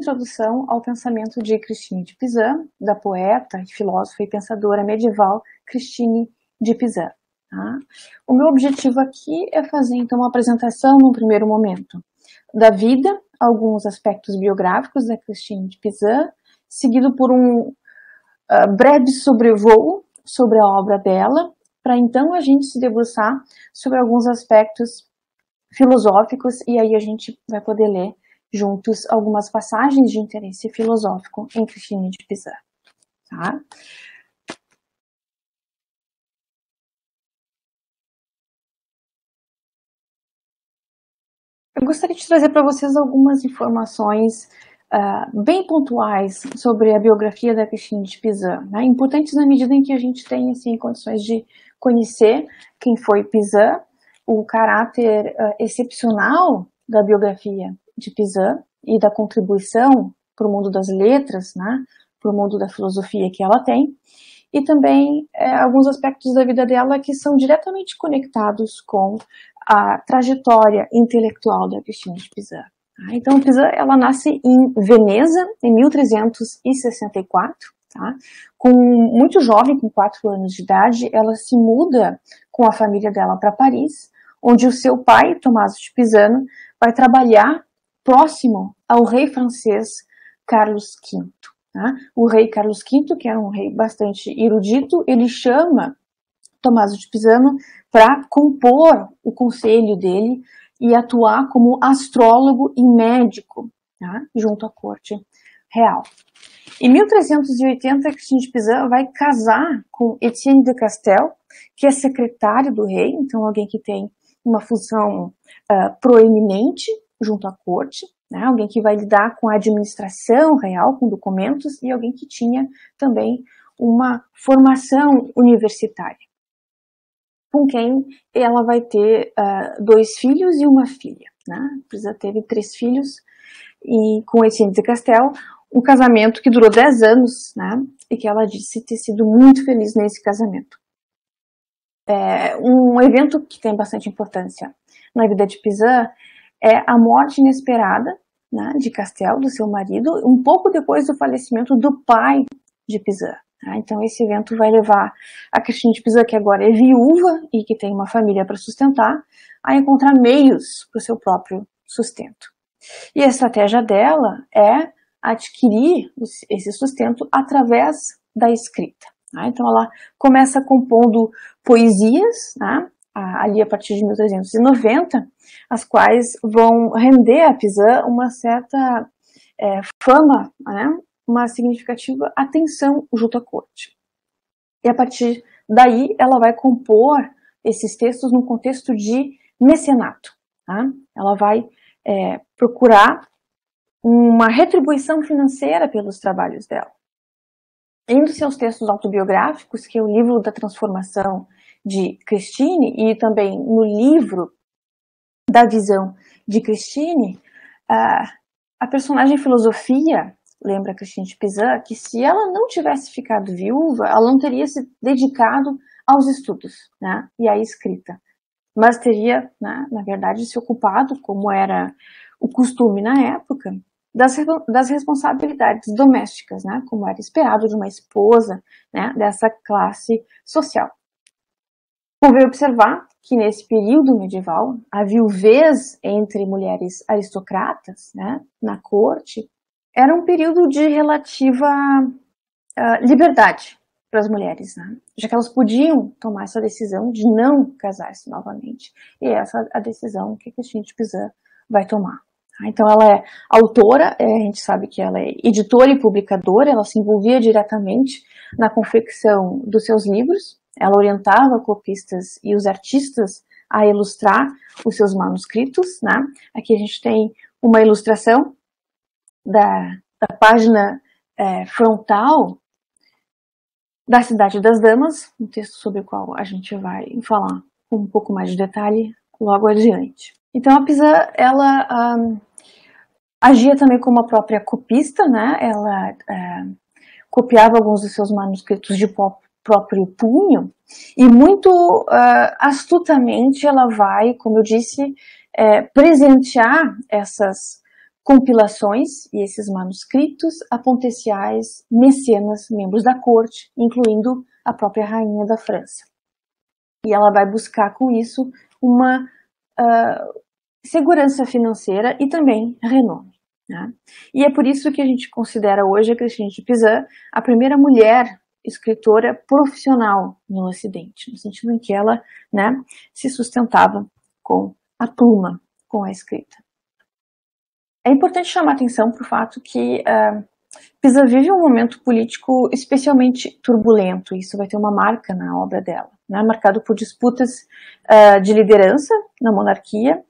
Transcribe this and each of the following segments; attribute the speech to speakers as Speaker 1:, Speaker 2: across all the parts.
Speaker 1: introdução ao pensamento de Christine de Pizan, da poeta, filósofa e pensadora medieval Christine de Pizan. Tá? O meu objetivo aqui é fazer então uma apresentação, no primeiro momento, da vida, alguns aspectos biográficos da Christine de Pizan, seguido por um breve sobrevoo sobre a obra dela, para então a gente se debruçar sobre alguns aspectos filosóficos, e aí a gente vai poder ler juntos algumas passagens de interesse filosófico em Christine de Pizan. Tá? Eu gostaria de trazer para vocês algumas informações bem pontuais sobre a biografia da Christine de Pizan, né? Importantes na medida em que a gente tem assim, condições de conhecer quem foi Pizan, o caráter excepcional da biografia de Pizan e da contribuição para o mundo das letras, né? Para o mundo da filosofia que ela tem, e também alguns aspectos da vida dela que são diretamente conectados com a trajetória intelectual da Christine de Pizan. Então, Pizan, ela nasce em Veneza, em 1364, tá? Muito jovem, com 4 anos de idade, ela se muda com a família dela para Paris, onde o seu pai, Tommaso de Pisano, vai trabalhar próximo ao rei francês Carlos V. Tá? O rei Carlos V, que era um rei bastante erudito, ele chama Tommaso de Pisano para compor o conselho dele e atuar como astrólogo e médico, tá? Junto à corte real. Em 1380, Christine de Pizan vai casar com Etienne de Castel, que é secretário do rei, então alguém que tem uma função proeminente junto à corte, né? Alguém que vai lidar com a administração real, com documentos, e alguém que tinha também uma formação universitária, com quem ela vai ter 2 filhos e uma filha. Né? Pizan teve 3 filhos, e com Etienne de Castel, um casamento que durou 10 anos, né? E que ela disse ter sido muito feliz nesse casamento. Um evento que tem bastante importância na vida de Pizan é a morte inesperada, né, de Castel, do seu marido, um pouco depois do falecimento do pai de Pizan. Tá? Então esse evento vai levar a Christine de Pizan, que agora é viúva e que tem uma família para sustentar, a encontrar meios para o seu próprio sustento. E a estratégia dela é adquirir esse sustento através da escrita. Tá? Então ela começa compondo poesias, né, ali a partir de 1390, as quais vão render a Pizan uma certa fama, né, uma significativa atenção junto à corte. E a partir daí ela vai compor esses textos num contexto de mecenato. Tá? Ela vai procurar uma retribuição financeira pelos trabalhos dela. Em um dos seus textos autobiográficos, que é o livro da transformação de Christine, e também no livro da visão de Christine, a personagem Filosofia lembra a Christine de Pizan que se ela não tivesse ficado viúva, ela não teria se dedicado aos estudos, né, e à escrita, mas teria, né, na verdade, se ocupado, como era o costume na época, das responsabilidades domésticas, né, como era esperado de uma esposa, né, dessa classe social. Convém observar que nesse período medieval, a viuvez entre mulheres aristocratas, né, na corte, era um período de relativa liberdade para as mulheres, né, já que elas podiam tomar essa decisão de não casar-se novamente. E essa é a decisão que Christine de Pizan vai tomar. Então ela é autora, a gente sabe que ela é editora e publicadora, ela se envolvia diretamente na confecção dos seus livros, ela orientava copistas e os artistas a ilustrar os seus manuscritos, né? Aqui a gente tem uma ilustração da página frontal da Cidade das Damas, um texto sobre o qual a gente vai falar com um pouco mais de detalhe logo adiante. Então a Pizan, ela agia também como a própria copista, né? Ela copiava alguns dos seus manuscritos de próprio punho e muito astutamente ela vai, como eu disse, presentear essas compilações, e esses manuscritos, a potenciais mecenas, membros da corte, incluindo a própria rainha da França. E ela vai buscar com isso uma segurança financeira e também renome. Né? E é por isso que a gente considera hoje a Christine de Pizan a primeira mulher escritora profissional no Ocidente, no sentido em que ela, né, se sustentava com a pluma, com a escrita. É importante chamar atenção para o fato que Pizan vive um momento político especialmente turbulento. Isso vai ter uma marca na obra dela, né, marcado por disputas de liderança na monarquia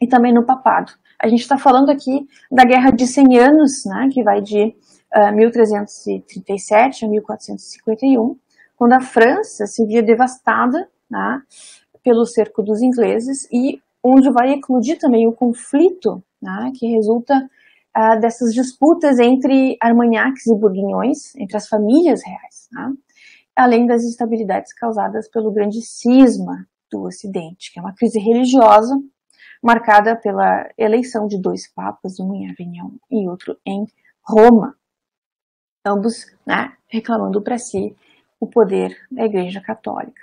Speaker 1: e também no papado. A gente está falando aqui da Guerra de 100 Anos, né, que vai de 1337 a 1451, quando a França se via devastada, né, pelo cerco dos ingleses e onde vai eclodir também o conflito, né, que resulta dessas disputas entre armagnacs e bourguignons, entre as famílias reais, né, além das instabilidades causadas pelo grande cisma do Ocidente, que é uma crise religiosa marcada pela eleição de 2 papas, um em Avignon e outro em Roma, ambos, né, reclamando para si o poder da Igreja Católica.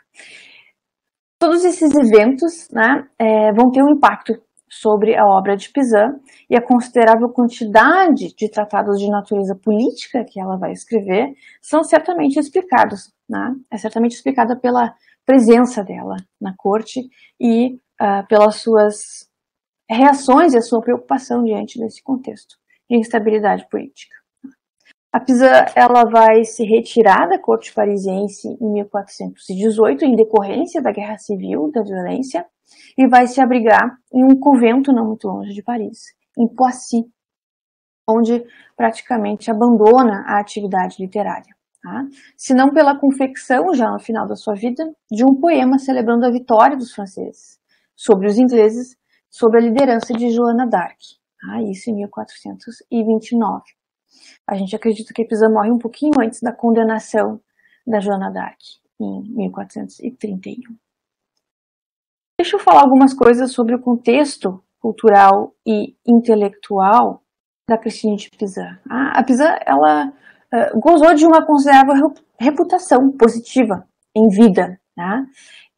Speaker 1: Todos esses eventos, né, vão ter um impacto sobre a obra de Pizan e a considerável quantidade de tratados de natureza política que ela vai escrever são certamente explicados, né? É certamente explicada pela presença dela na corte e pelas suas reações e a sua preocupação diante desse contexto de instabilidade política. A Pizan, ela vai se retirar da corte parisiense em 1418 em decorrência da guerra civil, da violência, e vai se abrigar em um convento não muito longe de Paris, em Poissy, onde praticamente abandona a atividade literária. Tá? Se não pela confecção, já no final da sua vida, de um poema celebrando a vitória dos franceses sobre os ingleses, sob a liderança de Joana d'Arc, tá? Isso em 1429. A gente acredita que Pizan morre um pouquinho antes da condenação da Joana d'Arc, em 1431. Deixa eu falar algumas coisas sobre o contexto cultural e intelectual da Christine de Pizan. A Pizan, ela gozou de uma considerável reputação positiva em vida, né?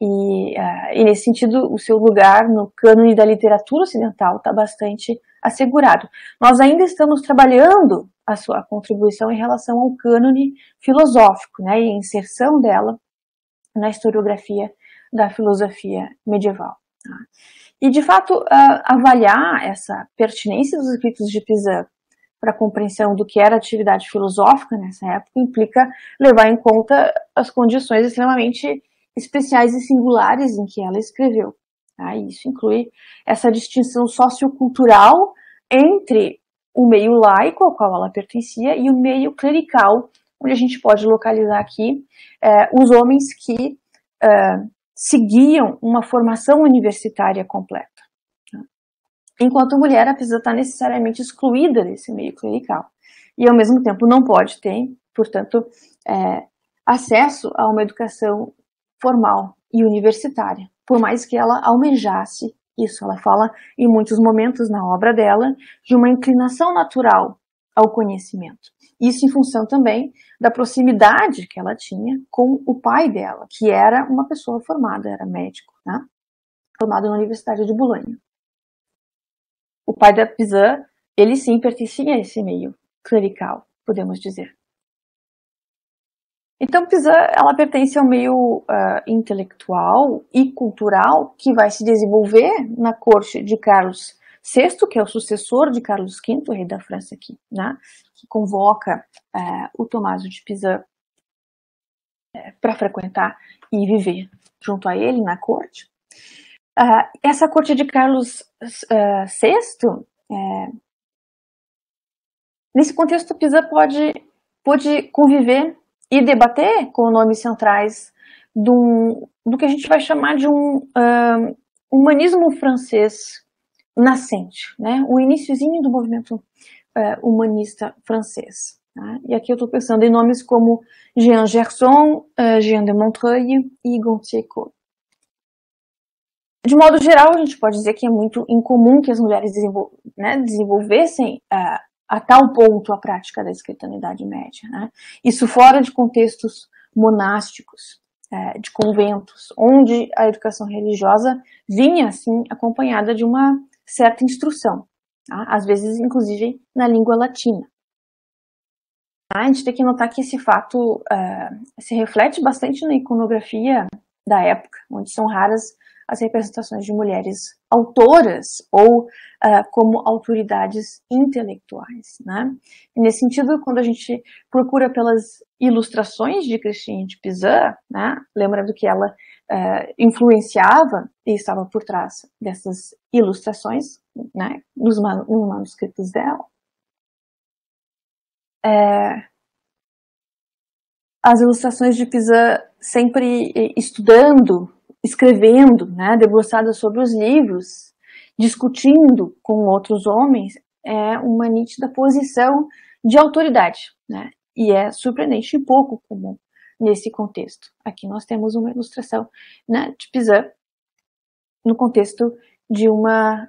Speaker 1: E nesse sentido, o seu lugar no cânone da literatura ocidental está bastante assegurado. Nós ainda estamos trabalhando a sua contribuição em relação ao cânone filosófico, né, e a inserção dela na historiografia da filosofia medieval. Tá? E, de fato, avaliar essa pertinência dos escritos de Pizan para a compreensão do que era atividade filosófica nessa época implica levar em conta as condições extremamente especiais e singulares em que ela escreveu. Tá? Isso inclui essa distinção sociocultural entre o meio laico ao qual ela pertencia e o meio clerical, onde a gente pode localizar aqui os homens que seguiam uma formação universitária completa. Tá? Enquanto mulher, a Pizan está necessariamente excluída desse meio clerical e, ao mesmo tempo, não pode ter, portanto, acesso a uma educação formal e universitária, por mais que ela almejasse isso. Ela fala em muitos momentos na obra dela de uma inclinação natural ao conhecimento. Isso em função também da proximidade que ela tinha com o pai dela, que era uma pessoa formada, era médico, né? Formado na Universidade de Bolonha. O pai da Pizan, ele sim pertencia a esse meio clerical, podemos dizer. Então, Pizan, ela pertence ao meio intelectual e cultural que vai se desenvolver na corte de Carlos VI, que é o sucessor de Carlos V, o rei da França aqui, né, que convoca o Tommaso de Pizan para frequentar e viver junto a ele na corte. Essa corte de Carlos VI, nesse contexto, Pizan pôde conviver e debater com nomes centrais do que a gente vai chamar de um humanismo francês nascente, né? O iniciozinho do movimento humanista francês. Tá? E aqui eu estou pensando em nomes como Jean Gerson, Jean de Montreuil e Gontier Coe. De modo geral, a gente pode dizer que é muito incomum que as mulheres desenvolvessem a tal ponto a prática da escrita na Idade Média, né? Isso fora de contextos monásticos, de conventos, onde a educação religiosa vinha, assim, acompanhada de uma certa instrução, tá? Às vezes, inclusive, na língua latina. A gente tem que notar que esse fato se reflete bastante na iconografia da época, onde são raras as representações de mulheres autoras ou como autoridades intelectuais, né? E nesse sentido, quando a gente procura pelas ilustrações de Christine de Pizan, né, lembrando que ela influenciava e estava por trás dessas ilustrações, né, nos manuscritos dela, as ilustrações de Pizan sempre estudando, escrevendo, né, debruçada sobre os livros, discutindo com outros homens, é uma nítida posição de autoridade, né, e é surpreendente e pouco comum nesse contexto. Aqui nós temos uma ilustração, né, de Pizan no contexto de uma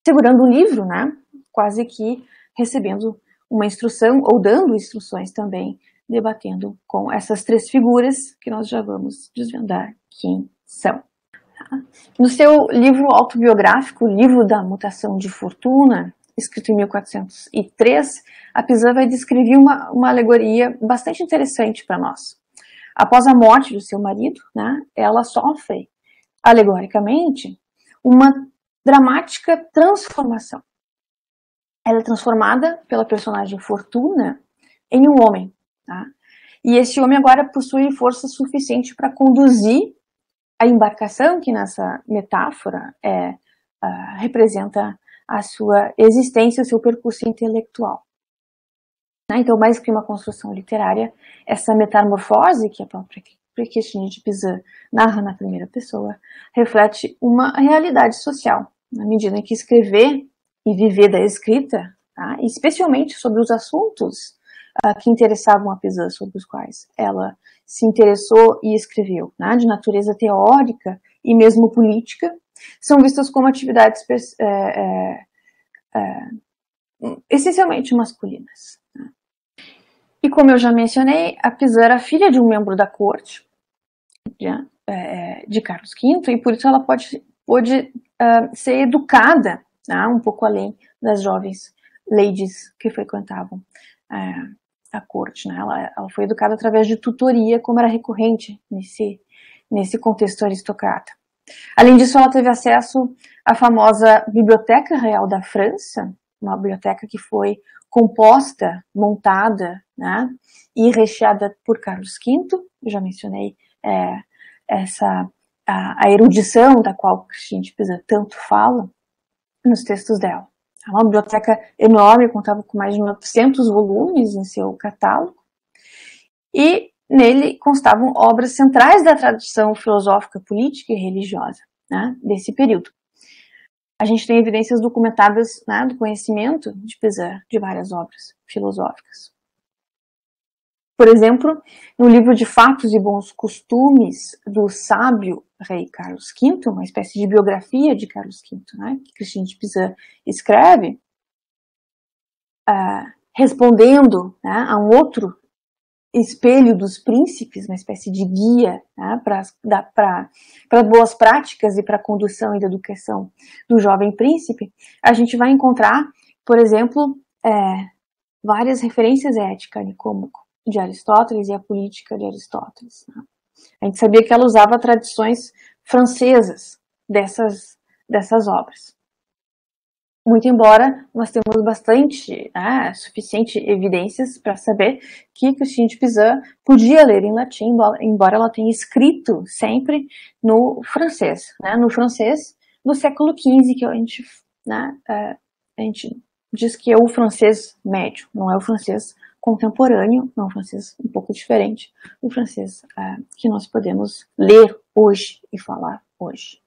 Speaker 1: segurando um livro, né, quase que recebendo uma instrução ou dando instruções também, debatendo com essas três figuras que nós já vamos desvendar quem são. No seu livro autobiográfico, o Livro da Mutação de Fortuna, escrito em 1403, a Pizan vai descrever uma alegoria bastante interessante para nós. Após a morte do seu marido, né, ela sofre, alegoricamente, uma dramática transformação. Ela é transformada pela personagem Fortuna em um homem, tá? E esse homem agora possui força suficiente para conduzir a embarcação, que nessa metáfora representa a sua existência, o seu percurso intelectual. Então, mais que uma construção literária, essa metamorfose que a própria Christine de Pizan narra na primeira pessoa, reflete uma realidade social, na medida em que escrever e viver da escrita, tá? Especialmente sobre os assuntos que interessavam a Pizan, sobre os quais ela se interessou e escreveu, né? De natureza teórica e mesmo política, são vistas como atividades essencialmente masculinas. Né? E como eu já mencionei, a Pizan era filha de um membro da corte de Carlos V, e por isso ela pôde ser educada, né, um pouco além das jovens ladies que frequentavam a corte. Né? Ela foi educada através de tutoria, como era recorrente nesse contexto aristocrata. Além disso, ela teve acesso à famosa Biblioteca Real da França, uma biblioteca que foi composta, montada, né, e recheada por Carlos V. Eu já mencionei a erudição da qual Christine de Pizan tanto fala nos textos dela. É uma biblioteca enorme, contava com mais de 900 volumes em seu catálogo, e nele constavam obras centrais da tradição filosófica, política e religiosa, né, desse período. A gente tem evidências documentadas, né, do conhecimento de Pizan de várias obras filosóficas. Por exemplo, no livro de Fatos e Bons Costumes do sábio rei Carlos V, uma espécie de biografia de Carlos V, né, que Christine de Pizan escreve, respondendo, né, a um outro espelho dos príncipes, uma espécie de guia, né, para boas práticas e para a condução e da educação do jovem príncipe, a gente vai encontrar, por exemplo, várias referências éticas, como de Aristóteles e a política de Aristóteles. Né? A gente sabia que ela usava tradições francesas dessas obras. Muito embora nós temos suficiente evidências para saber que Christine de Pizan podia ler em latim, embora ela tenha escrito sempre no francês, né? No francês do século XV, que a gente diz que é o francês médio, não é o francês contemporâneo, não é um francês um pouco diferente do francês que nós podemos ler hoje e falar hoje.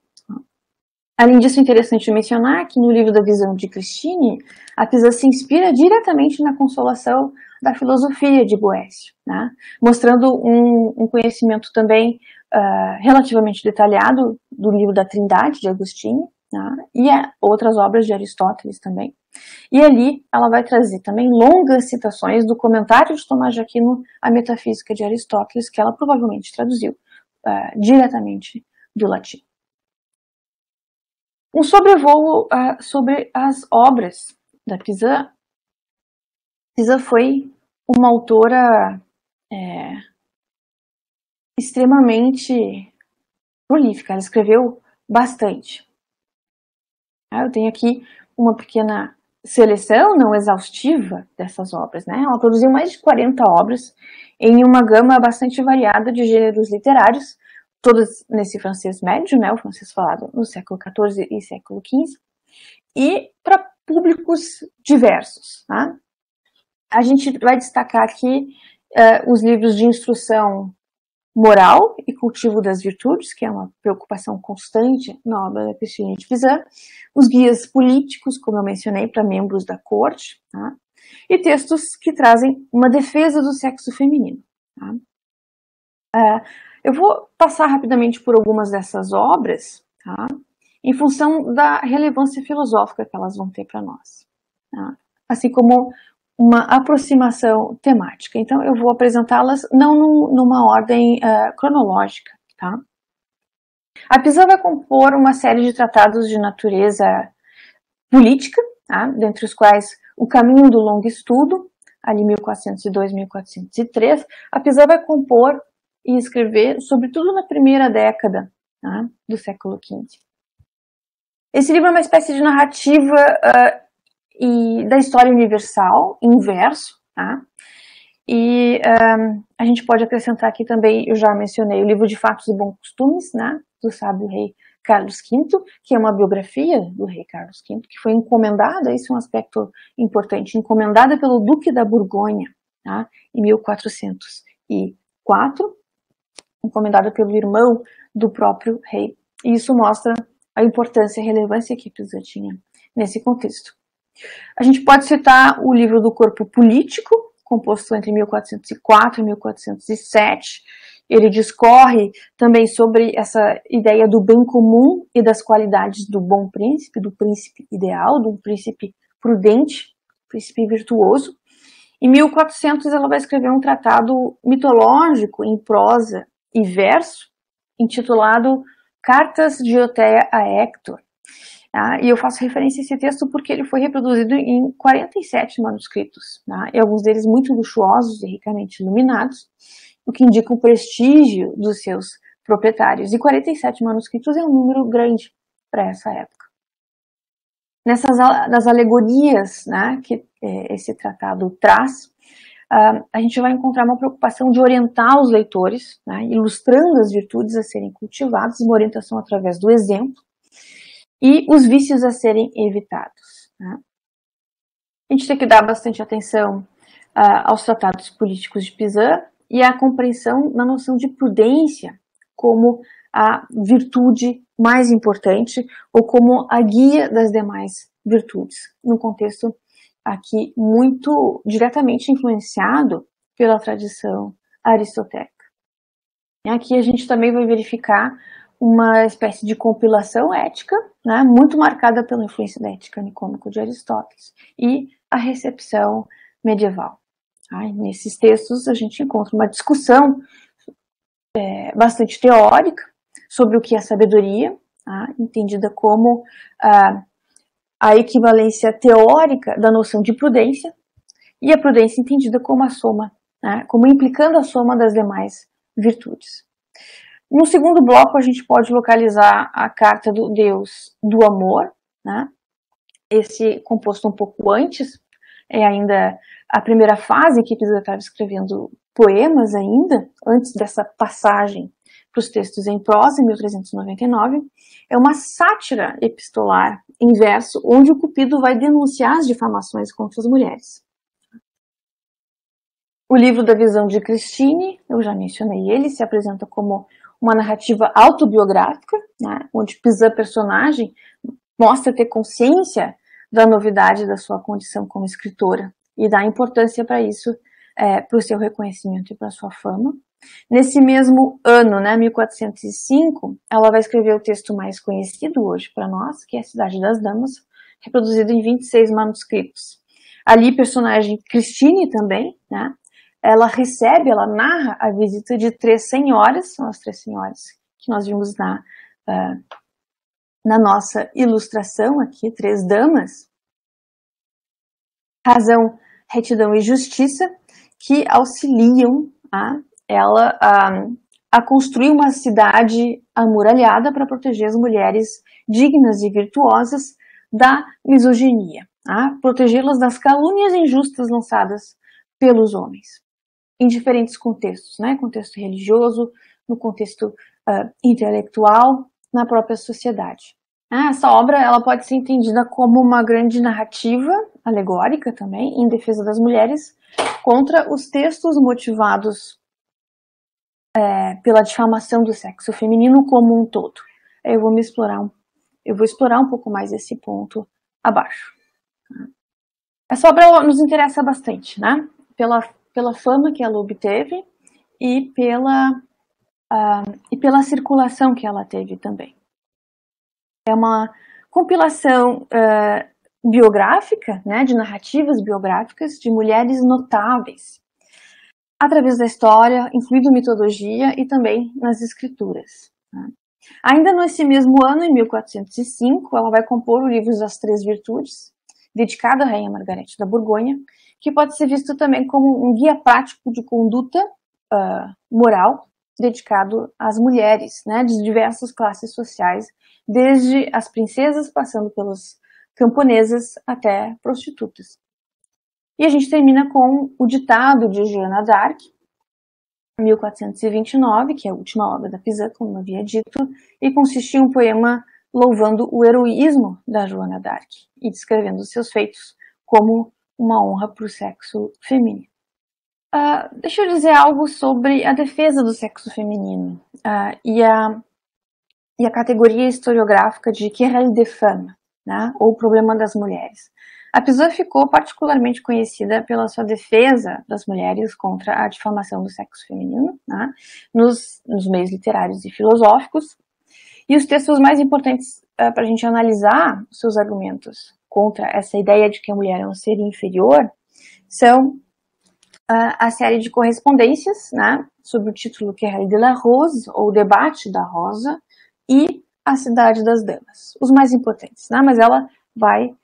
Speaker 1: Além disso, é interessante mencionar que no livro da Visão de Christine, a Pizan se inspira diretamente na Consolação da filosofia de Boécio, né? Mostrando um conhecimento também relativamente detalhado do livro da Trindade, de Agostinho, tá? E outras obras de Aristóteles também. E ali ela vai trazer também longas citações do comentário de Tomás de Aquino à Metafísica de Aristóteles, que ela provavelmente traduziu diretamente do latim. Um sobrevoo sobre as obras da Pizan. Pizan foi uma autora extremamente prolífica, ela escreveu bastante. Eu tenho aqui uma pequena seleção não exaustiva dessas obras, né? Ela produziu mais de 40 obras em uma gama bastante variada de gêneros literários, todas nesse francês médio, né? O francês falado no século XIV e século XV, e para públicos diversos, tá? A gente vai destacar aqui os livros de instrução moral e cultivo das virtudes, que é uma preocupação constante na obra da Christine de Pizan, os guias políticos, como eu mencionei, para membros da corte, tá? E textos que trazem uma defesa do sexo feminino. Tá? Eu vou passar rapidamente por algumas dessas obras, tá? Em função da relevância filosófica que elas vão ter para nós, tá? Assim como uma aproximação temática. Então, eu vou apresentá-las não numa ordem cronológica, tá? A Pizan vai compor uma série de tratados de natureza política, tá? Dentre os quais O Caminho do Longo Estudo, ali 1402, 1403. A Pizan vai compor e escrever, sobretudo na primeira década, tá? Do século XV. Esse livro é uma espécie de narrativa e da história universal, em verso, tá? E a gente pode acrescentar aqui também, eu já mencionei, o livro de Fatos e Bons Costumes, né? Do sábio rei Carlos V, que é uma biografia do rei Carlos V, que foi encomendada, esse é um aspecto importante, encomendada pelo Duque da Borgonha, tá? Em 1404, encomendada pelo irmão do próprio rei. E isso mostra a importância e a relevância que Pizan tinha nesse contexto. A gente pode citar o livro do Corpo Político, composto entre 1404 e 1407. Ele discorre também sobre essa ideia do bem comum e das qualidades do bom príncipe, do príncipe ideal, do príncipe prudente, príncipe virtuoso. Em 1400 ela vai escrever um tratado mitológico em prosa e verso, intitulado Cartas de Oteia a Hector. E eu faço referência a esse texto porque ele foi reproduzido em 47 manuscritos, e alguns deles muito luxuosos e ricamente iluminados, o que indica o prestígio dos seus proprietários. E 47 manuscritos é um número grande para essa época. Nas alegorias, que esse tratado traz, a gente vai encontrar uma preocupação de orientar os leitores, ilustrando as virtudes a serem cultivadas, uma orientação através do exemplo, e os vícios a serem evitados. A gente tem que dar bastante atenção aos tratados políticos de Pizan e à compreensão na noção de prudência como a virtude mais importante ou como a guia das demais virtudes, num contexto aqui muito diretamente influenciado pela tradição aristotélica. E aqui a gente também vai verificar uma espécie de compilação ética, muito marcada pela influência da ética nicômaco de Aristóteles e a recepção medieval. Nesses textos a gente encontra uma discussão bastante teórica sobre o que é sabedoria, entendida como a equivalência teórica da noção de prudência, e a prudência entendida como a soma, como implicando a soma das demais virtudes. No segundo bloco, a gente pode localizar a carta do Deus do Amor, esse composto um pouco antes, é ainda a primeira fase que Pizan estava escrevendo poemas ainda, antes dessa passagem para os textos em prosa, em 1399, é uma sátira epistolar em verso, onde o Cupido vai denunciar as difamações contra as mulheres. O livro da visão de Christine, eu já mencionei ele, se apresenta como uma narrativa autobiográfica, onde Pizan, personagem, mostra ter consciência da novidade da sua condição como escritora e dá importância para isso, para o seu reconhecimento e para a sua fama. Nesse mesmo ano, né, 1405, ela vai escrever o texto mais conhecido hoje para nós, que é a Cidade das Damas, reproduzido em 26 manuscritos. Ali, personagem Christine também, né, ela narra a visita de 3 senhoras, são as 3 senhoras que nós vimos na nossa ilustração aqui, 3 damas, razão, retidão e justiça, que auxiliam ela a construir uma cidade amuralhada para proteger as mulheres dignas e virtuosas da misoginia, protegê-las das calúnias injustas lançadas pelos homens, em diferentes contextos, né? Contexto religioso, no contexto intelectual, na própria sociedade. Essa obra ela pode ser entendida como uma grande narrativa alegórica também, em defesa das mulheres, contra os textos motivados pela difamação do sexo feminino como um todo. Eu vou explorar um pouco mais esse ponto abaixo. Essa obra nos interessa bastante, né? Pela fama que ela obteve e pela circulação que ela teve também. É uma compilação biográfica, né, de narrativas biográficas de mulheres notáveis, através da história, incluindo mitologia e também nas escrituras. Né. Ainda nesse mesmo ano, em 1405, ela vai compor o livro das Três Virtudes, dedicado à Rainha Margarete da Borgonha, que pode ser visto também como um guia prático de conduta moral dedicado às mulheres, né, de diversas classes sociais, desde as princesas, passando pelas camponesas até prostitutas. E a gente termina com o ditado de Joana d'Arc, 1429, que é a última obra da Pizan, como eu havia dito, e consistia em um poema louvando o heroísmo da Joana d'Arc e descrevendo seus feitos como uma honra para o sexo feminino. Deixa eu dizer algo sobre a defesa do sexo feminino e a categoria historiográfica de querelle des femmes, né, ou problema das mulheres. A Pizan ficou particularmente conhecida pela sua defesa das mulheres contra a difamação do sexo feminino, né, nos meios literários e filosóficos. E os textos mais importantes para a gente analisar os seus argumentos contra essa ideia de que a mulher é um ser inferior são a série de correspondências, né, sob o título Querelle de la Rose, ou Debate da Rosa, e a Cidade das Damas, os mais importantes, né, mas ela vai,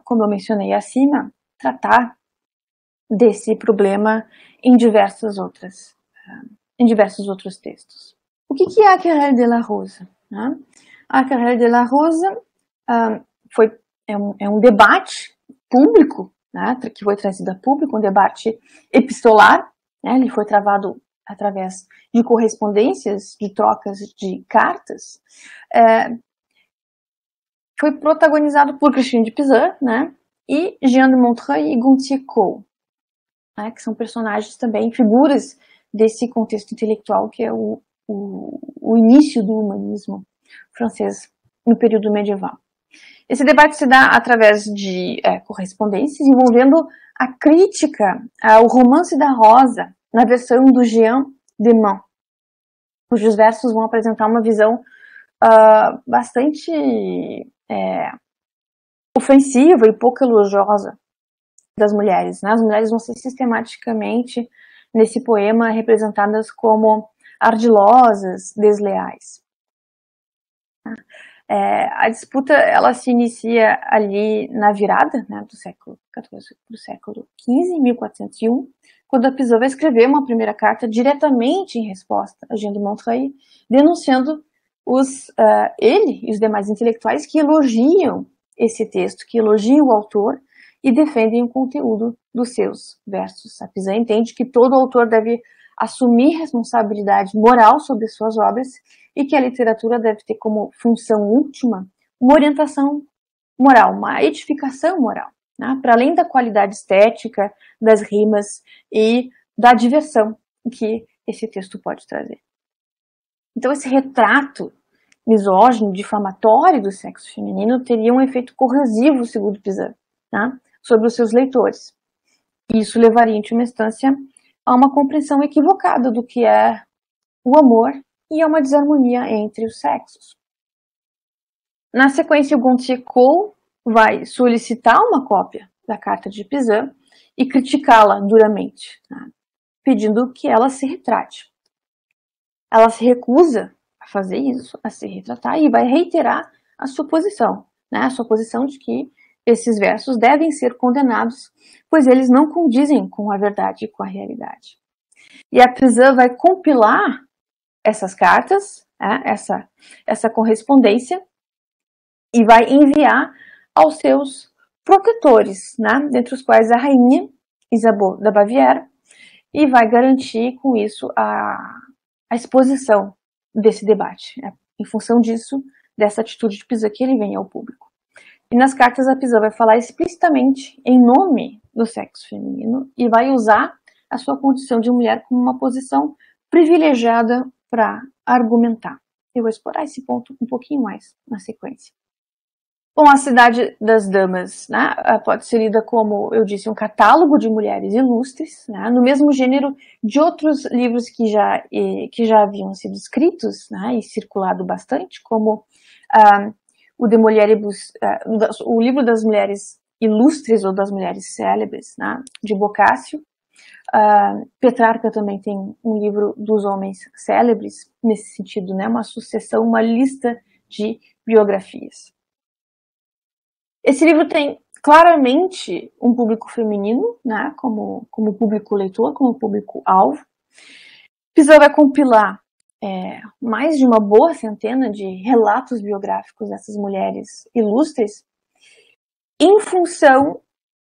Speaker 1: como eu mencionei acima, tratar desse problema em diversos outros textos. O que é a Querelle de la Rose? Né? A Querelle de la Rose é um debate público, né, que foi trazido a público, um debate epistolar, né, ele foi travado através de correspondências, de trocas de cartas, foi protagonizado por Christine de Pizan, né, e Jean de Montreuil e Gonthier Coe, né, que são personagens também, figuras desse contexto intelectual que é o início do humanismo francês no período medieval. Esse debate se dá através de correspondências envolvendo a crítica ao Romance da Rosa, na versão do Jean de Meun, cujos versos vão apresentar uma visão bastante ofensiva e pouco elogiosa das mulheres. Né? As mulheres vão ser sistematicamente, nesse poema, representadas como ardilosas, desleais. A disputa ela se inicia ali na virada, né, do século XIV para o século XV, em 1401, quando a Pizan vai escrever uma primeira carta diretamente em resposta a Jean de Montreuil, denunciando ele e os demais intelectuais que elogiam esse texto, que elogiam o autor e defendem o conteúdo dos seus versos. A Pizan entende que todo autor deve assumir responsabilidade moral sobre suas obras e que a literatura deve ter como função última uma orientação moral, uma edificação moral, né? Para além da qualidade estética, das rimas e da diversão que esse texto pode trazer. Então esse retrato misógino, difamatório do sexo feminino teria um efeito corrosivo, segundo Pizan, né, sobre os seus leitores. Isso levaria, em última instância, a uma compreensão equivocada do que é o amor e a uma desarmonia entre os sexos. Na sequência, o Gontier-Cole vai solicitar uma cópia da Carta de Pizan e criticá-la duramente, né, pedindo que ela se retrate. Ela se recusa a fazer isso, a se retratar, e vai reiterar a sua posição, né, a sua posição de que esses versos devem ser condenados, pois eles não condizem com a verdade e com a realidade. E a Pizan vai compilar essas cartas, né, essa correspondência, e vai enviar aos seus protetores, né, dentre os quais a rainha Isabel da Baviera, e vai garantir com isso a exposição desse debate, né, em função disso, dessa atitude de Pizan que ele vem ao público. E nas cartas a Pizan vai falar explicitamente em nome do sexo feminino e vai usar a sua condição de mulher como uma posição privilegiada para argumentar. Eu vou explorar esse ponto um pouquinho mais na sequência. Bom, a Cidade das Damas, né, pode ser lida como, eu disse, um catálogo de mulheres ilustres, né, no mesmo gênero de outros livros que já haviam sido escritos, né, e circulado bastante, como o de Mulheribus, o livro das mulheres ilustres ou das mulheres célebres, né, de Boccaccio. Petrarca também tem um livro dos homens célebres, nesse sentido, né, uma sucessão, uma lista de biografias. Esse livro tem claramente um público feminino, né, como público leitor, como público-alvo. Pizan vai compilar mais de uma boa centena de relatos biográficos dessas mulheres ilustres em função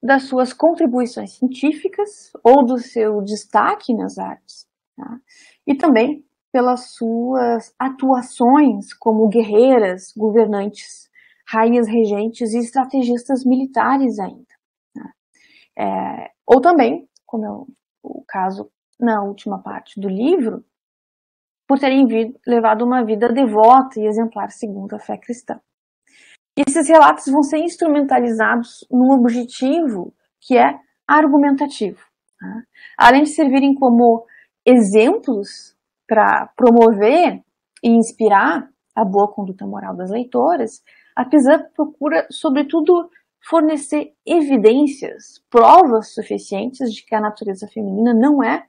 Speaker 1: das suas contribuições científicas ou do seu destaque nas artes, tá? E também pelas suas atuações como guerreiras, governantes, rainhas regentes e estrategistas militares ainda. Tá? Ou também, como é o caso na última parte do livro, por terem levado uma vida devota e exemplar segundo a fé cristã. E esses relatos vão ser instrumentalizados num objetivo que é argumentativo. Tá? Além de servirem como exemplos para promover e inspirar a boa conduta moral das leitoras, a Pizan procura, sobretudo, fornecer evidências, provas suficientes de que a natureza feminina não é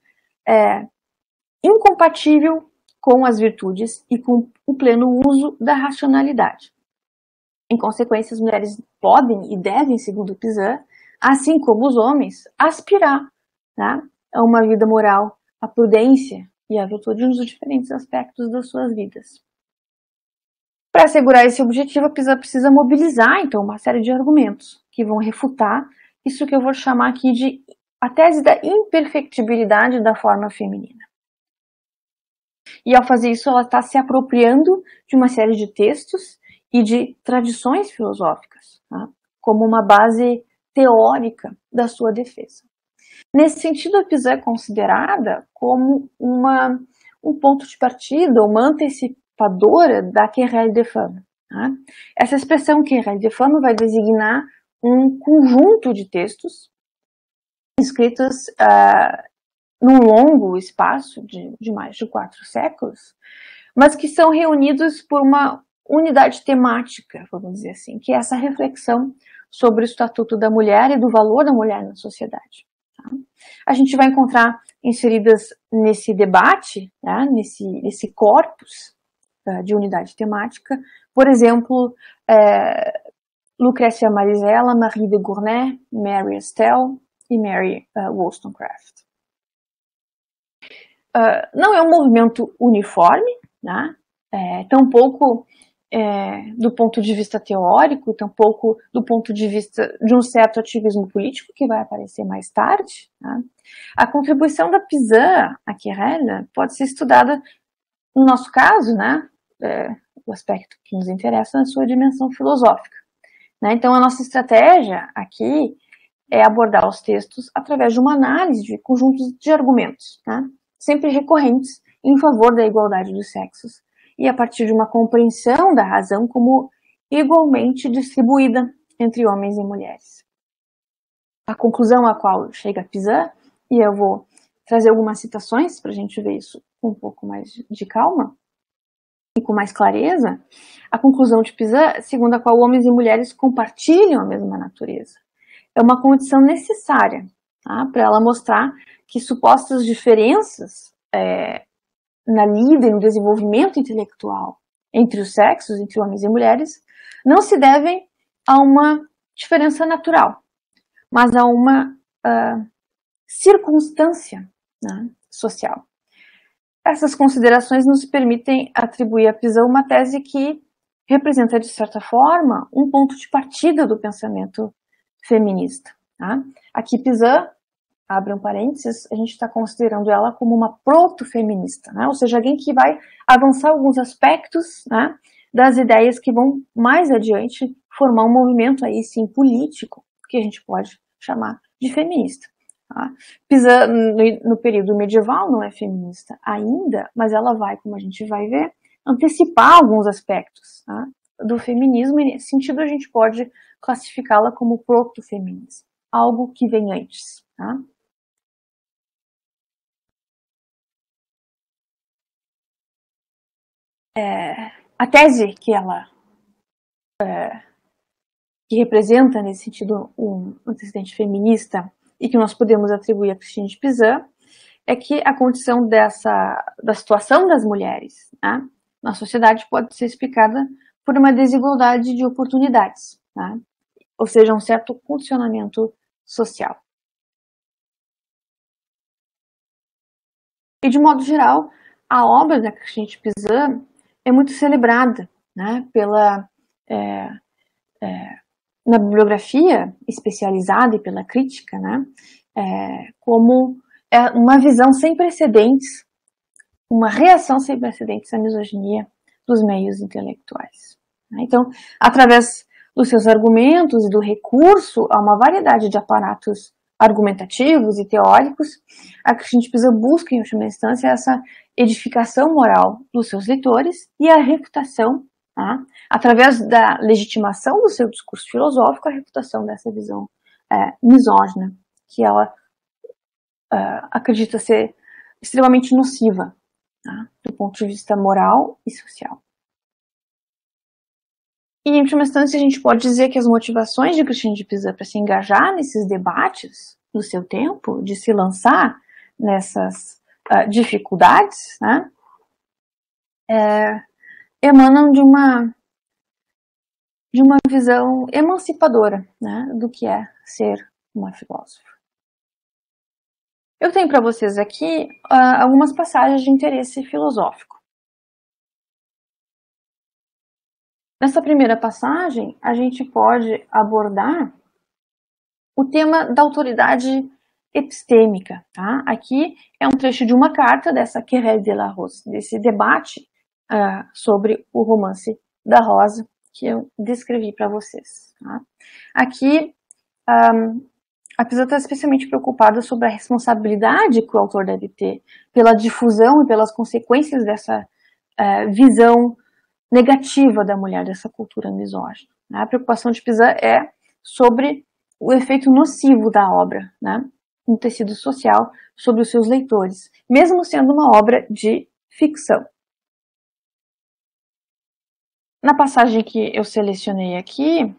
Speaker 1: incompatível com as virtudes e com o pleno uso da racionalidade. Em consequência, as mulheres podem e devem, segundo Pizan, assim como os homens, aspirar, né, a uma vida moral, a prudência e a virtude nos diferentes aspectos das suas vidas. Para assegurar esse objetivo, a Pizan precisa mobilizar, então, uma série de argumentos que vão refutar isso que eu vou chamar aqui de a tese da imperfectibilidade da forma feminina. E ao fazer isso, ela está se apropriando de uma série de textos e de tradições filosóficas, tá, como uma base teórica da sua defesa. Nesse sentido, a Pizan é considerada como um ponto de partida, uma antecipadora da Querelle des Femmes. Tá? Essa expressão Querelle des Femmes vai designar um conjunto de textos escritos num longo espaço de mais de 4 séculos, mas que são reunidos por uma unidade temática, vamos dizer assim, que é essa reflexão sobre o estatuto da mulher e do valor da mulher na sociedade. Tá? A gente vai encontrar inseridas nesse debate, né, nesse corpus de unidade temática, por exemplo, Lucrécia Marizella, Marie de Gournay, Mary Estelle e Mary Wollstonecraft. Não é um movimento uniforme, né? Tampouco do ponto de vista teórico, tampouco do ponto de vista de um certo ativismo político que vai aparecer mais tarde. Né? A contribuição da Pizan à Querelle pode ser estudada, no nosso caso, né? O aspecto que nos interessa na sua dimensão filosófica. Né? Então, a nossa estratégia aqui é abordar os textos através de uma análise de conjuntos de argumentos, né? Sempre recorrentes em favor da igualdade dos sexos, e a partir de uma compreensão da razão como igualmente distribuída entre homens e mulheres. A conclusão a qual chega Pizan, e eu vou trazer algumas citações para a gente ver isso com um pouco mais de calma e com mais clareza. A conclusão de Pisa, segundo a qual homens e mulheres compartilham a mesma natureza, é uma condição necessária, tá, para ela mostrar que supostas diferenças na lida e no desenvolvimento intelectual entre os sexos, entre homens e mulheres, não se devem a uma diferença natural, mas a uma circunstância, né, social. Essas considerações nos permitem atribuir a Pisa uma tese que representa, de certa forma, um ponto de partida do pensamento feminista. Tá? Aqui Pisa, abre um parênteses, a gente está considerando ela como uma proto-feminista, né? Ou seja, alguém que vai avançar alguns aspectos, né, das ideias que vão mais adiante formar um movimento aí sim político, que a gente pode chamar de feminista. Tá? Pisa no período medieval não é feminista ainda, mas ela vai, como a gente vai ver, antecipar alguns aspectos, tá, do feminismo, e nesse sentido a gente pode classificá-la como proto-feminismo, algo que vem antes. Tá? A tese que ela que representa, nesse sentido, um antecedente feminista e que nós podemos atribuir a Christine de Pizan, é que a condição da situação das mulheres, né, na sociedade pode ser explicada por uma desigualdade de oportunidades, né, ou seja, um certo condicionamento social. E, de modo geral, a obra da Christine de Pizan é muito celebrada, né, na bibliografia especializada e pela crítica, né, como uma visão sem precedentes, uma reação sem precedentes à misoginia dos meios intelectuais. Então, através dos seus argumentos e do recurso a uma variedade de aparatos argumentativos e teóricos, a Christine de Pizan busca, em última instância, essa edificação moral dos seus leitores e a refutação, tá, através da legitimação do seu discurso filosófico, a refutação dessa visão misógina, que ela acredita ser extremamente nociva, tá, do ponto de vista moral e social. E, em última instância, a gente pode dizer que as motivações de Christine de Pizan para se engajar nesses debates do seu tempo, de se lançar nessas dificuldades, né, emanam de uma visão emancipadora, né, do que é ser uma filósofa. Eu tenho para vocês aqui algumas passagens de interesse filosófico. Nessa primeira passagem, a gente pode abordar o tema da autoridade epistêmica. Tá? Aqui é um trecho de uma carta dessa Querelle de la Rose, desse debate sobre o romance da Rosa, que eu descrevi para vocês. Tá? Aqui, a Pizan está especialmente preocupada sobre a responsabilidade que o autor deve ter pela difusão e pelas consequências dessa visão negativa da mulher, dessa cultura misógina. Né? A preocupação de Pizan é sobre o efeito nocivo da obra, né, no tecido social, sobre os seus leitores, mesmo sendo uma obra de ficção. Na passagem que eu selecionei aqui,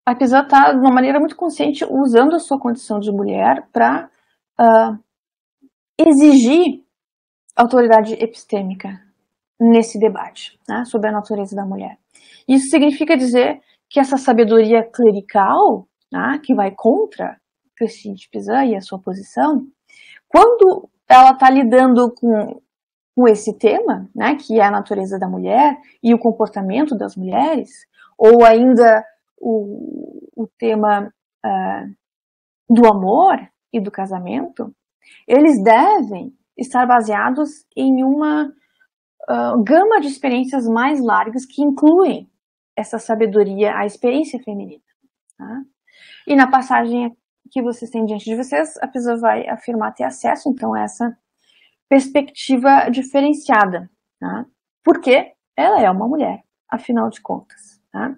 Speaker 1: a Pizan está, de uma maneira muito consciente, usando a sua condição de mulher para exigir autoridade epistêmica nesse debate, né, sobre a natureza da mulher. Isso significa dizer que essa sabedoria clerical, né, que vai contra Christine de Pizan e a sua posição, quando ela está lidando com esse tema, né, que é a natureza da mulher e o comportamento das mulheres, ou ainda o tema do amor e do casamento, eles devem estar baseados em uma gama de experiências mais largas que incluem essa sabedoria, a experiência feminina. Tá? E na passagem que vocês têm diante de vocês, a Pizan vai afirmar ter acesso, então, a essa perspectiva diferenciada, tá? Porque ela é uma mulher, afinal de contas. Tá?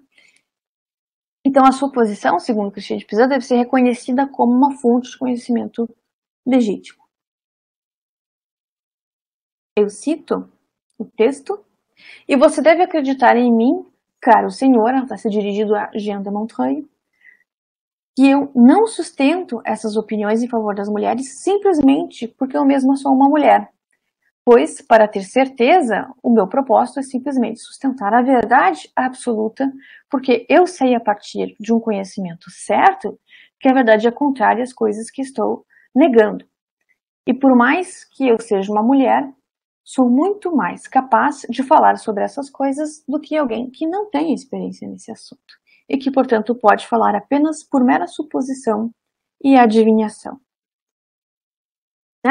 Speaker 1: Então, a sua posição, segundo Christine de Pizan, deve ser reconhecida como uma fonte de conhecimento legítimo. Eu cito o texto: e você deve acreditar em mim, caro senhor, ela está se dirigindo a Jean de Montreuil, que eu não sustento essas opiniões em favor das mulheres simplesmente porque eu mesma sou uma mulher. Pois, para ter certeza, o meu propósito é simplesmente sustentar a verdade absoluta, porque eu sei a partir de um conhecimento certo que a verdade é contrária às coisas que estou negando. E por mais que eu seja uma mulher, sou muito mais capaz de falar sobre essas coisas do que alguém que não tem experiência nesse assunto e que, portanto, pode falar apenas por mera suposição e adivinhação.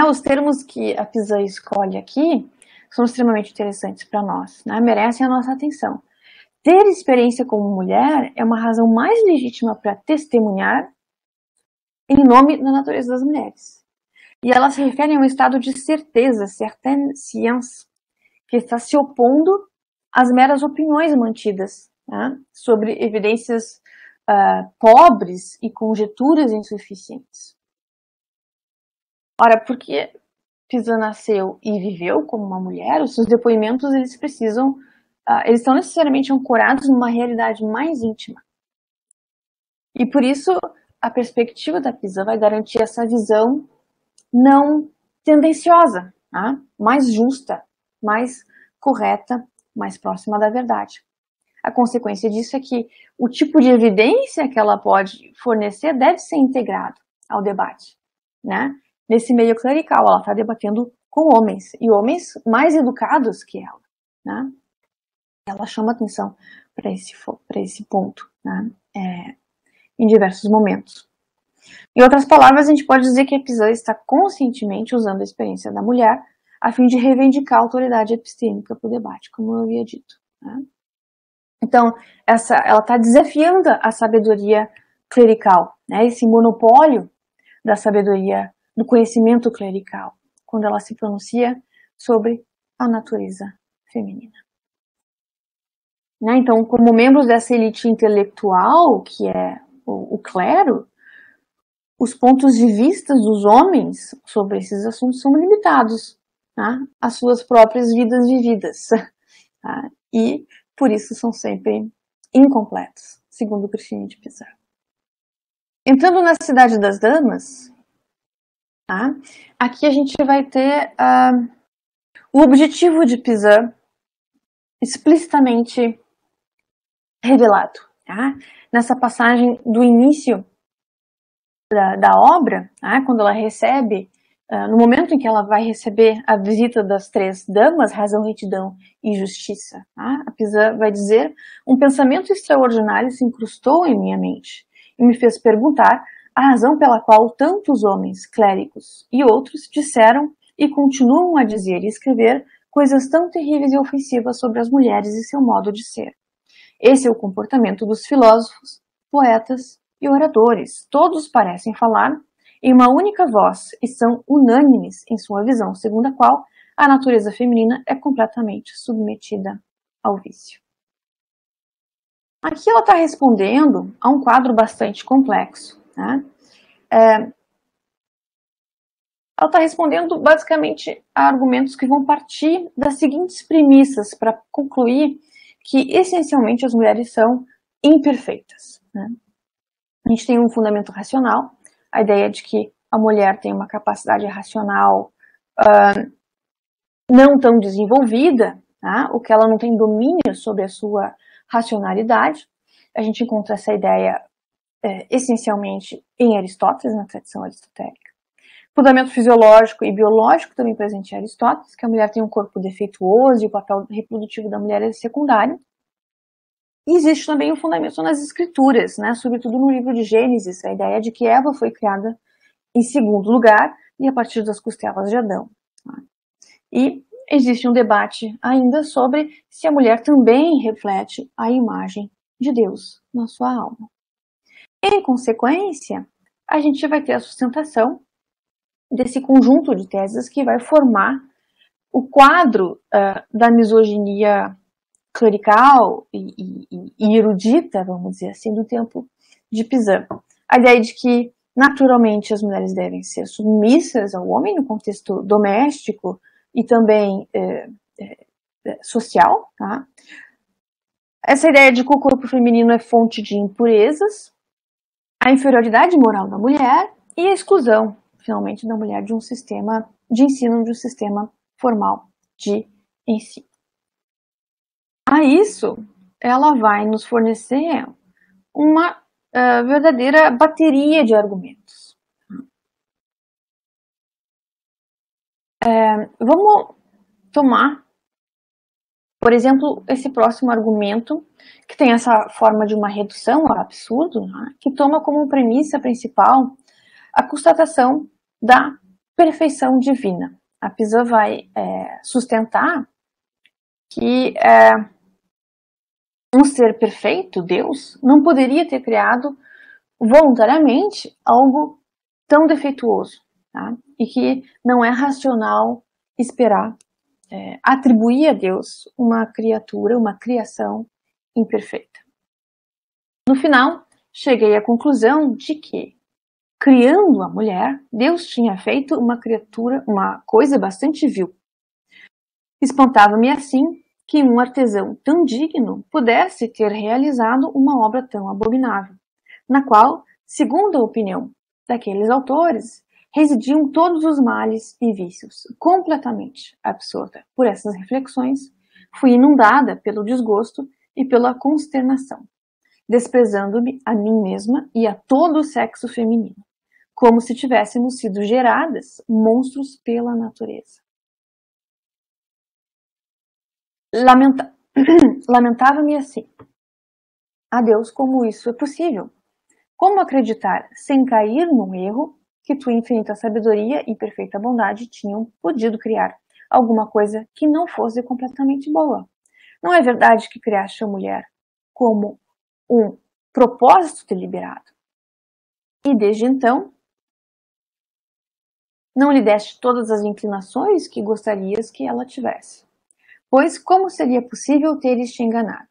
Speaker 1: Os termos que a Pizan escolhe aqui são extremamente interessantes para nós, merecem a nossa atenção. Ter experiência como mulher é uma razão mais legítima para testemunhar em nome da natureza das mulheres. E ela se refere a um estado de certeza, certaine science, que está se opondo às meras opiniões mantidas sobre evidências pobres e conjecturas insuficientes. Ora, porque Pizan nasceu e viveu como uma mulher, os seus depoimentos eles estão necessariamente ancorados numa realidade mais íntima. E por isso a perspectiva da Pizan vai garantir essa visão não tendenciosa, mais justa, mais correta, mais próxima da verdade. A consequência disso é que o tipo de evidência que ela pode fornecer deve ser integrado ao debate, Nesse meio clerical, ela está debatendo com homens, e homens mais educados que ela, Ela chama atenção para esse ponto, em diversos momentos. Em outras palavras, a gente pode dizer que a Pizan está conscientemente usando a experiência da mulher a fim de reivindicar a autoridade epistêmica para o debate, como eu havia dito. Então, ela está desafiando a sabedoria clerical, esse monopólio da sabedoria, do conhecimento clerical, quando ela se pronuncia sobre a natureza feminina. Então, como membros dessa elite intelectual, que é o clero, os pontos de vista dos homens sobre esses assuntos são limitados às suas próprias vidas vividas. E, por isso, são sempre incompletos, segundo Christine de Pizan. Entrando na Cidade das Damas, aqui a gente vai ter o objetivo de Pizan explicitamente revelado. Nessa passagem do início da obra, quando ela recebe, no momento em que ela vai receber a visita das três damas, razão, retidão e justiça, a Pizan vai dizer: um pensamento extraordinário se incrustou em minha mente e me fez perguntar a razão pela qual tantos homens, clérigos e outros disseram e continuam a dizer e escrever coisas tão terríveis e ofensivas sobre as mulheres e seu modo de ser. Esse é o comportamento dos filósofos, poetas e oradores. Todos parecem falar em uma única voz e são unânimes em sua visão, segundo a qual a natureza feminina é completamente submetida ao vício. Aqui ela está respondendo a um quadro bastante complexo. Ela está respondendo basicamente a argumentos que vão partir das seguintes premissas para concluir que essencialmente as mulheres são imperfeitas. A gente tem um fundamento racional, a ideia de que a mulher tem uma capacidade racional não tão desenvolvida, o que ela não tem domínio sobre a sua racionalidade. A gente encontra essa ideia essencialmente em Aristóteles, na tradição aristotélica. Fundamento fisiológico e biológico também presente em Aristóteles, que a mulher tem um corpo defeituoso e o papel reprodutivo da mulher é secundário. E existe também um fundamento nas escrituras, sobretudo no livro de Gênesis, a ideia de que Eva foi criada em segundo lugar e a partir das costelas de Adão. E existe um debate ainda sobre se a mulher também reflete a imagem de Deus na sua alma. Em consequência, a gente vai ter a sustentação desse conjunto de teses que vai formar o quadro da misoginia clerical e erudita, vamos dizer assim, do tempo de Pizan. A ideia de que Naturalmente, as mulheres devem ser submissas ao homem no contexto doméstico e também social. Tá? Essa ideia de que o corpo feminino é fonte de impurezas, a inferioridade moral da mulher e a exclusão, finalmente, da mulher de um sistema de ensino, de um sistema formal de ensino. A isso, ela vai nos fornecer uma verdadeira bateria de argumentos. Vamos tomar, por exemplo, esse próximo argumento, que tem essa forma de uma redução ao absurdo, né, que toma como premissa principal a constatação da perfeição divina. A Pisa vai sustentar que um ser perfeito, Deus, não poderia ter criado voluntariamente algo tão defeituoso, tá? E que não é racional esperar atribuir a Deus uma criatura, uma criação imperfeita. No final, cheguei à conclusão de que, criando a mulher, Deus tinha feito uma criatura, uma coisa bastante vil. Espantava-me assim que um artesão tão digno pudesse ter realizado uma obra tão abominável, na qual, segundo a opinião daqueles autores, residiam todos os males e vícios. Completamente absorta por essas reflexões, fui inundada pelo desgosto e pela consternação, desprezando-me a mim mesma e a todo o sexo feminino, como se tivéssemos sido geradas monstros pela natureza. Lamentava-me assim. A Deus, como isso é possível? Como acreditar, sem cair num erro, que tua infinita sabedoria e perfeita bondade tinham podido criar alguma coisa que não fosse completamente boa? Não é verdade que criaste a mulher como um propósito deliberado? E desde então, não lhe deste todas as inclinações que gostarias que ela tivesse? Pois como seria possível teres te enganado?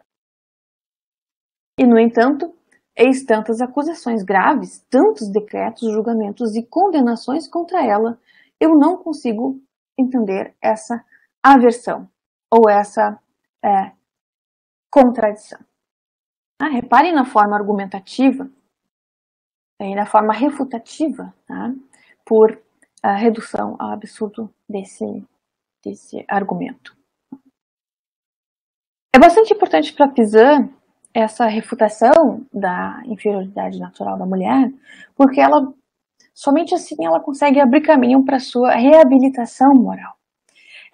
Speaker 1: E, no entanto, eis tantas acusações graves, tantos decretos, julgamentos e condenações contra ela, eu não consigo entender essa aversão ou essa contradição. Reparem na forma argumentativa e na forma refutativa, tá? Por redução ao absurdo desse argumento. É bastante importante para Pizan essa refutação da inferioridade natural da mulher, porque ela, somente assim ela consegue abrir caminho para a sua reabilitação moral.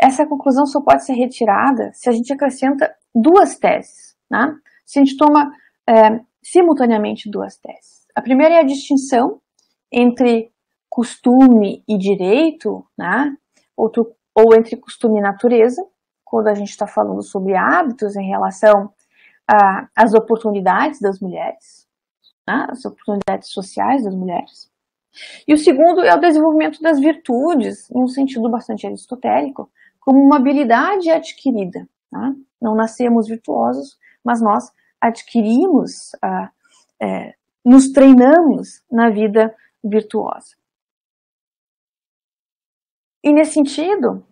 Speaker 1: Essa conclusão só pode ser retirada se a gente acrescenta duas teses, né? Se a gente toma simultaneamente duas teses. A primeira é a distinção entre costume e direito, né? Ou entre costume e natureza, quando a gente está falando sobre hábitos em relação às oportunidades das mulheres, né? As oportunidades sociais das mulheres. E o segundo é o desenvolvimento das virtudes, num sentido bastante aristotélico, como uma habilidade adquirida. Tá? Não nascemos virtuosos, mas nós adquirimos, nos treinamos na vida virtuosa. E nesse sentido,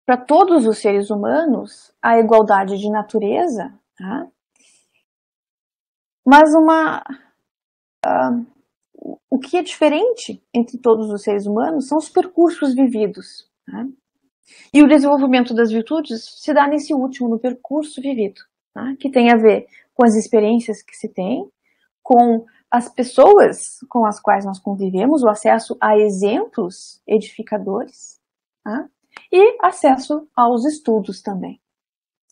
Speaker 1: para todos os seres humanos, a igualdade de natureza, tá? Mas o que é diferente entre todos os seres humanos são os percursos vividos. Tá? E o desenvolvimento das virtudes se dá nesse último, no percurso vivido, tá? Que tem a ver com as experiências que se tem, com as pessoas com as quais nós convivemos, o acesso a exemplos edificadores, tá? E acesso aos estudos também.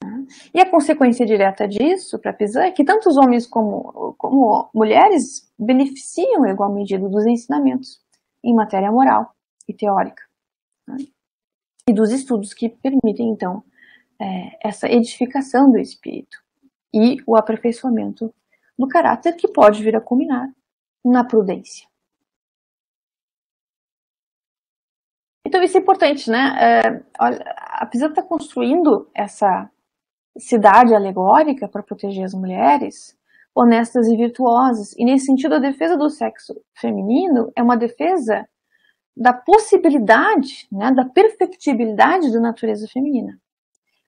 Speaker 1: Tá? E a consequência direta disso, para Pizan, é que tanto os homens como mulheres beneficiam em igual medida dos ensinamentos em matéria moral e teórica. Tá? E dos estudos que permitem, então, essa edificação do espírito e o aperfeiçoamento do caráter, que pode vir a culminar na prudência. Então isso é importante, né? A Pizan está construindo essa cidade alegórica para proteger as mulheres, honestas e virtuosas. E nesse sentido, a defesa do sexo feminino é uma defesa da possibilidade, né, da perfectibilidade da natureza feminina.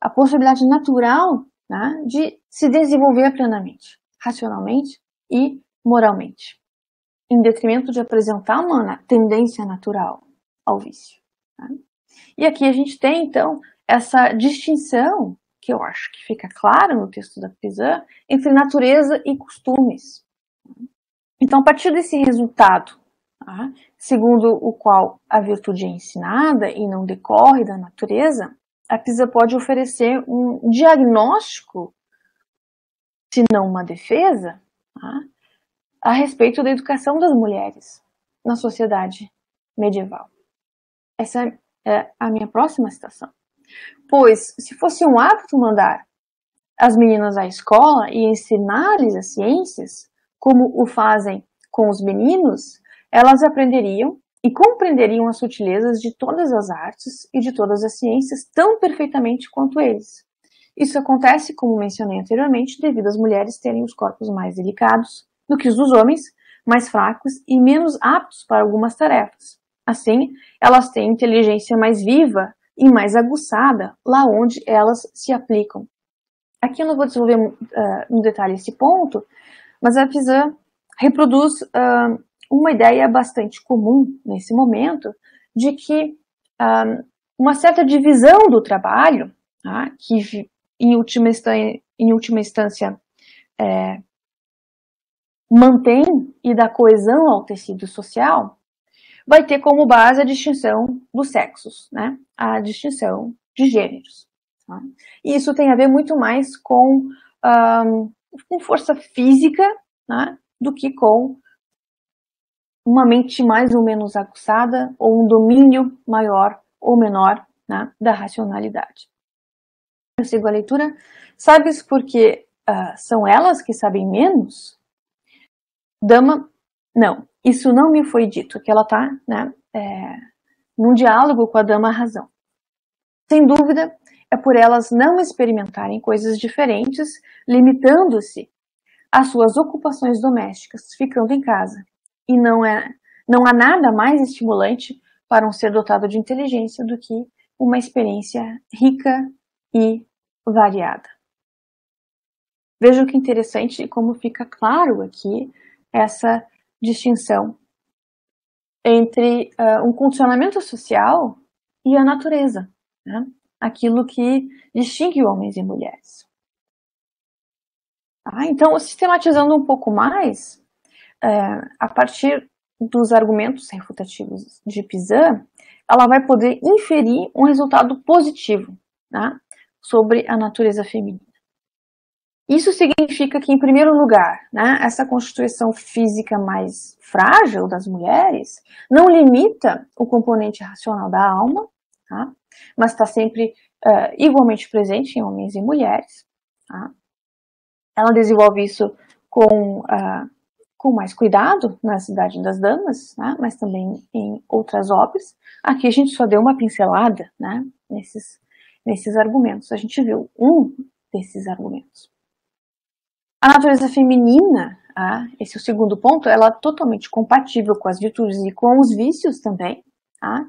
Speaker 1: A possibilidade natural, né, de se desenvolver plenamente, racionalmente e moralmente, em detrimento de apresentar uma tendência natural ao vício. Né? E aqui a gente tem, então, essa distinção, que eu acho que fica clara no texto da Pizan, entre natureza e costumes. Então, a partir desse resultado, tá, segundo o qual a virtude é ensinada e não decorre da natureza, a Pizan pode oferecer um diagnóstico, se não uma defesa, tá, a respeito da educação das mulheres na sociedade medieval. Essa é a minha próxima citação. Pois, se fosse um hábito mandar as meninas à escola e ensinar-lhes as ciências, como o fazem com os meninos, elas aprenderiam e compreenderiam as sutilezas de todas as artes e de todas as ciências tão perfeitamente quanto eles. Isso acontece, como mencionei anteriormente, devido às mulheres terem os corpos mais delicados do que os dos homens, mais fracos e menos aptos para algumas tarefas. Assim, elas têm inteligência mais viva e mais aguçada lá onde elas se aplicam. Aqui eu não vou desenvolver no detalhe esse ponto, mas a Pizan reproduz uma ideia bastante comum nesse momento de que uma certa divisão do trabalho, tá, que em última instância mantém e dá coesão ao tecido social, vai ter como base a distinção dos sexos, né? A distinção de gêneros. Tá? E isso tem a ver muito mais com força física, né, do que com uma mente mais ou menos aguçada ou um domínio maior ou menor, né, da racionalidade. Eu sigo a leitura. Sabes por que são elas que sabem menos? Dama, não, isso não me foi dito, que ela está, né, num diálogo com a dama razão. Sem dúvida, é por elas não experimentarem coisas diferentes, limitando-se às suas ocupações domésticas, ficando em casa. E não há nada mais estimulante para um ser dotado de inteligência do que uma experiência rica e variada. Vejam que interessante como fica claro aqui essa distinção entre um condicionamento social e a natureza, né? Aquilo que distingue homens e mulheres. Então, sistematizando um pouco mais, a partir dos argumentos refutativos de Pizan, ela vai poder inferir um resultado positivo, né, sobre a natureza feminina. Isso significa que, em primeiro lugar, né, essa constituição física mais frágil das mulheres não limita o componente racional da alma, tá, mas está sempre igualmente presente em homens e mulheres. Tá? Ela desenvolve isso com mais cuidado na Cidade das Damas, né, mas também em outras obras. Aqui a gente só deu uma pincelada, né, nesses argumentos. A gente viu um desses argumentos. A natureza feminina, esse é o segundo ponto, ela é totalmente compatível com as virtudes e com os vícios também. Tá?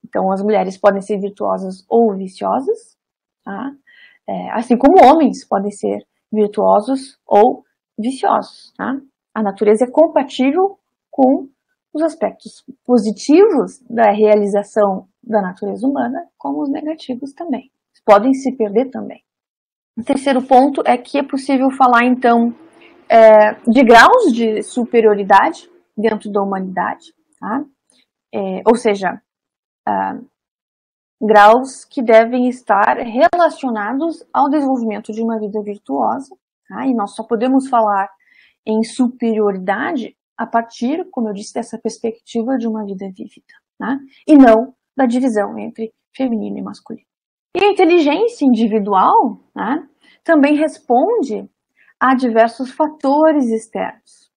Speaker 1: Então, as mulheres podem ser virtuosas ou viciosas, tá? Assim como homens podem ser virtuosos ou viciosos. Tá? A natureza é compatível com os aspectos positivos da realização da natureza humana, como os negativos também. Podem se perder também. O terceiro ponto é que é possível falar, então, de graus de superioridade dentro da humanidade, tá? Ou seja, graus que devem estar relacionados ao desenvolvimento de uma vida virtuosa, tá? E nós só podemos falar em superioridade a partir, como eu disse, dessa perspectiva de uma vida vívida, tá? E não da divisão entre feminino e masculino. E a inteligência individual, né, também responde a diversos fatores externos,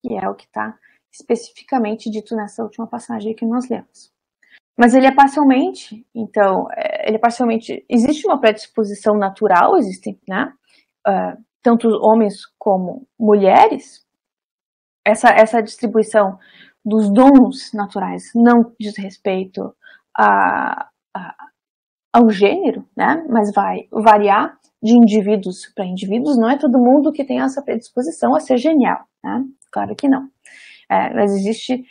Speaker 1: que é o que está especificamente dito nessa última passagem que nós lemos. Mas ele é parcialmente, existe uma predisposição natural, existem, né, tanto homens como mulheres, essa distribuição dos dons naturais não diz respeito ao gênero, né? Mas vai variar de indivíduos para indivíduos. Não é todo mundo que tem essa predisposição a ser genial, né? Claro que não. Mas existe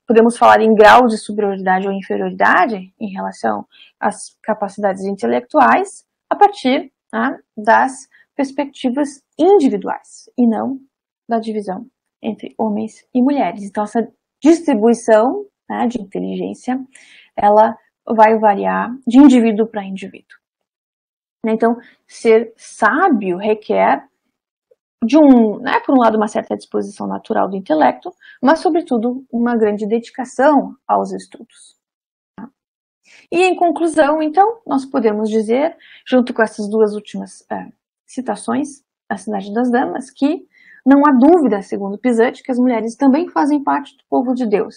Speaker 1: podemos falar em grau de superioridade ou inferioridade em relação às capacidades intelectuais a partir, né, das perspectivas individuais e não da divisão entre homens e mulheres. Então essa distribuição, né, de inteligência, ela vai variar de indivíduo para indivíduo. Então ser sábio requer por um lado, uma certa disposição natural do intelecto, mas, sobretudo, uma grande dedicação aos estudos. E, em conclusão, então, nós podemos dizer, junto com essas duas últimas citações, a Cidade das Damas, que não há dúvida, segundo Pisani, que as mulheres também fazem parte do povo de Deus,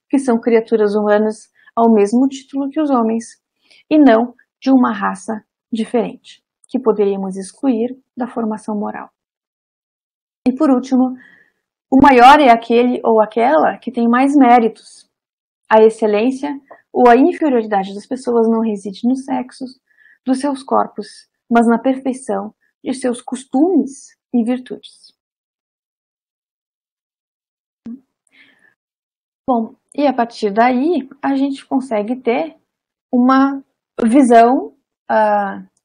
Speaker 1: que são criaturas humanas ao mesmo título que os homens, e não de uma raça diferente, que poderíamos excluir da formação moral. E por último, o maior é aquele ou aquela que tem mais méritos. A excelência ou a inferioridade das pessoas não reside no sexo dos seus corpos, mas na perfeição de seus costumes e virtudes. Bom, e a partir daí a gente consegue ter uma visão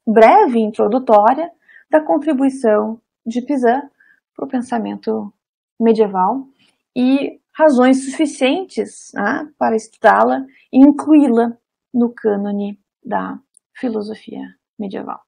Speaker 1: breve, introdutória, da contribuição de Pisani para o pensamento medieval e razões suficientes, né, para estudá-la e incluí-la no cânone da filosofia medieval.